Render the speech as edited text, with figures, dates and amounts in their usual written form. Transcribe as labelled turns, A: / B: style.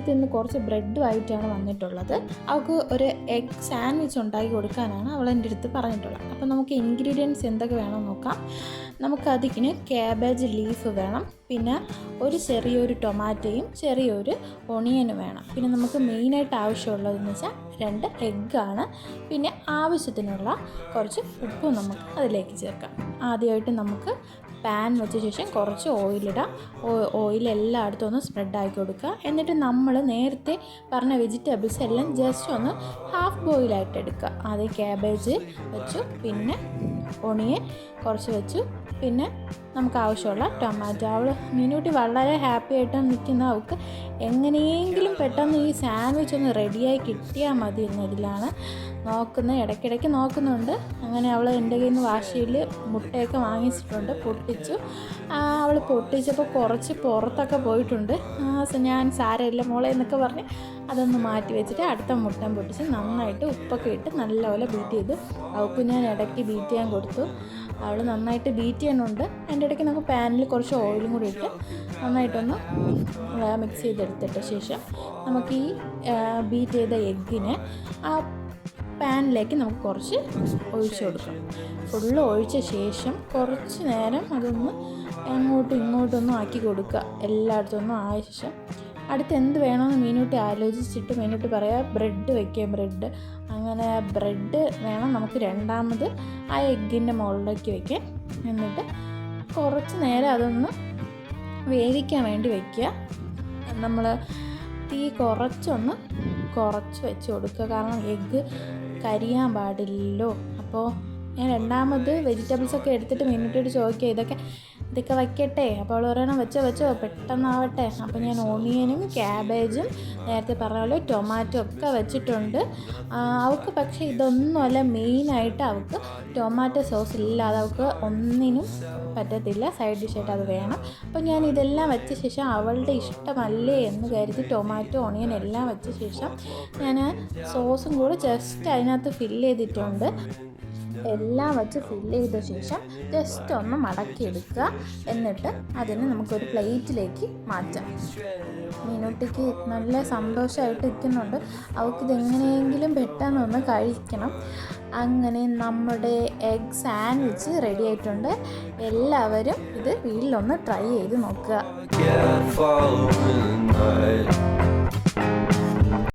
A: ആവശ്യത്തിൽ നിന്ന് കുറച്ച് ബ്രെഡുമായിട്ടാണ് വന്നിട്ടുള്ളത്. അവൾക്ക് ഒരു എഗ് സാൻഡ്വിച്ച് ഉണ്ടാക്കി കൊടുക്കാനാണ് അവൾ എൻ്റെ അടുത്ത് പറഞ്ഞിട്ടുള്ളത്. അപ്പോൾ നമുക്ക് ഇൻഗ്രീഡിയൻസ് എന്തൊക്കെ വേണമെന്ന് നോക്കാം. നമുക്കതിന് ക്യാബേജ് ലീഫ് വേണം, പിന്നെ ഒരു ചെറിയൊരു ടൊമാറ്റോയും ചെറിയൊരു ഒണിയനും വേണം. പിന്നെ നമുക്ക് മെയിനായിട്ട് ആവശ്യമുള്ളതെന്ന് വെച്ചാൽ 2 എഗ്ഗാണ്. പിന്നെ ആവശ്യത്തിനുള്ള കുറച്ച് ഉപ്പും നമുക്ക് അതിലേക്ക് ചേർക്കാം. ആദ്യമായിട്ട് നമുക്ക് പാൻ വെച്ച ശേഷം കുറച്ച് ഓയിലിടാം. ഓയിൽ എല്ലായിടത്തും ഒന്ന് സ്പ്രെഡാക്കി കൊടുക്കുക. എന്നിട്ട് നമ്മൾ നേരത്തെ പറഞ്ഞ വെജിറ്റബിൾസ് എല്ലാം ജസ്റ്റ് ഒന്ന് ഹാഫ് ബോയിലായിട്ട് എടുക്കുക. ആദ്യം ക്യാബേജ് വെച്ചു, പിന്നെ ഒണിയൻ കുറച്ച് വെച്ചു, പിന്നെ നമുക്ക് ആവശ്യമുള്ള ടൊമാറ്റോ. അവൾ മീനൂട്ടി വളരെ ഹാപ്പി ആയിട്ട് നിൽക്കുന്ന, അവൾക്ക് എങ്ങനെയെങ്കിലും പെട്ടെന്ന് ഈ സാൻഡ്വിച്ച് ഒന്ന് റെഡിയായി കിട്ടിയാൽ മതി എന്നതിലാണ് നോക്കുന്നത്. ഇടയ്ക്കിടയ്ക്ക് നോക്കുന്നുണ്ട്. അങ്ങനെ അവൾ എൻ്റെ കയ്യിൽ നിന്ന് വാശിയിൽ മുട്ടയൊക്കെ വാങ്ങിച്ചിട്ടുണ്ട്, പൊട്ടിച്ചു. അവൾ പൊട്ടിച്ചപ്പോൾ കുറച്ച് പുറത്തൊക്കെ പോയിട്ടുണ്ട്. ഞാൻ സാരമില്ല മോളെ എന്നൊക്കെ പറഞ്ഞ് അതൊന്ന് മാറ്റി വെച്ചിട്ട് അടുത്ത മുട്ടയും പൊട്ടിച്ച് നന്നായിട്ട് ഉപ്പൊക്കെ ഇട്ട് നല്ലപോലെ ബീറ്റ് ചെയ്തു. അവൾക്ക് ഞാൻ ഇടയ്ക്ക് ബീറ്റ് ചെയ്യാൻ കൊടുത്തു. അവൾ നന്നായിട്ട് ബീറ്റ് ചെയ്യുന്നുണ്ട്. അതിൻ്റെ ഇടയ്ക്ക് നമുക്ക് പാനിൽ കുറച്ച് ഓയിലും കൂടി ഇട്ട് നന്നായിട്ടൊന്ന് മിക്സ് ചെയ്തെടുത്തിട്ട ശേഷം നമുക്ക് ഈ ബീറ്റ് ചെയ്ത എഗ്ഗിനെ ആ പാനിലേക്ക് നമുക്ക് കുറച്ച് ഒഴിച്ച് കൊടുക്കാം. ഫുള്ള് ഒഴിച്ച ശേഷം കുറച്ച് നേരം അതൊന്ന് അങ്ങോട്ടും ഇങ്ങോട്ടൊന്നും ആക്കി കൊടുക്കുക. എല്ലായിടത്തും ഒന്നും ആയ ശേഷം അടുത്ത് എന്ത് വേണമെന്ന് മീനൂട്ടി ആലോചിച്ചിട്ട് മീനൂട്ടി പറയാം ബ്രെഡ് വയ്ക്കുക. ബ്രെഡ് അങ്ങനെ ബ്രെഡ് വേണം നമുക്ക് രണ്ടാമത് ആ എഗ്ഗിൻ്റെ മുകളിലേക്ക് വയ്ക്കാൻ. എന്നിട്ട് കുറച്ച് നേരം അതൊന്ന് വേവിക്കാൻ വേണ്ടി വയ്ക്കുക. നമ്മൾ തീ കുറച്ച് വെച്ച് കൊടുക്കുക, കാരണം എഗ്ഗ് കരിയാൻ പാടില്ലല്ലോ. അപ്പോൾ ഞാൻ രണ്ടാമത് വെജിറ്റബിൾസൊക്കെ എടുത്തിട്ട് മീനൂട്ടിയോട് ചോദിക്കുക ഇതൊക്കെ വയ്ക്കട്ടെ. അപ്പോൾ അവൾ പറയണം വെച്ചോ പെട്ടെന്നാവട്ടെ. അപ്പോൾ ഞാൻ ഓണിയനും ക്യാബേജും നേരത്തെ പറഞ്ഞ പോലെ ടൊമാറ്റോ ഒക്കെ വെച്ചിട്ടുണ്ട്. അവൾക്ക് പക്ഷേ ഇതൊന്നുമല്ല മെയിനായിട്ട്, അവൾക്ക് ടൊമാറ്റോ സോസ് ഇല്ലാതെ അവൾക്ക് ഒന്നിനും പറ്റത്തില്ല. സൈഡ് ഡിഷായിട്ട് അത് വേണം. അപ്പോൾ ഞാൻ ഇതെല്ലാം വെച്ച ശേഷം അവളുടെ ഇഷ്ടമല്ലേ എന്ന് കരുതി ടൊമാറ്റോ ഓണിയൻ എല്ലാം വെച്ച ശേഷം ഞാൻ സോസും കൂടെ ജസ്റ്റ് അതിനകത്ത് ഫില്ല് ചെയ്തിട്ടുണ്ട്. എല്ലാം വെച്ച് ഫില്ല് ചെയ്ത ശേഷം ജസ്റ്റ് ഒന്ന് മടക്കിയെടുക്കുക. എന്നിട്ട് അതിന് നമുക്കൊരു പ്ലേറ്റിലേക്ക് മാറ്റാം. മീനൂട്ടിക്ക് നല്ല സന്തോഷമായിട്ട് ഇരിക്കുന്നുണ്ട്. അവൾക്കിതെങ്ങനെയെങ്കിലും പെട്ടെന്നൊന്ന് കഴിക്കണം. അങ്ങനെ നമ്മുടെ എഗ് സാൻഡ്വിച്ച് റെഡി ആയിട്ടുണ്ട്. എല്ലാവരും ഇത് വീട്ടിലൊന്ന് ട്രൈ ചെയ്ത് നോക്കുക.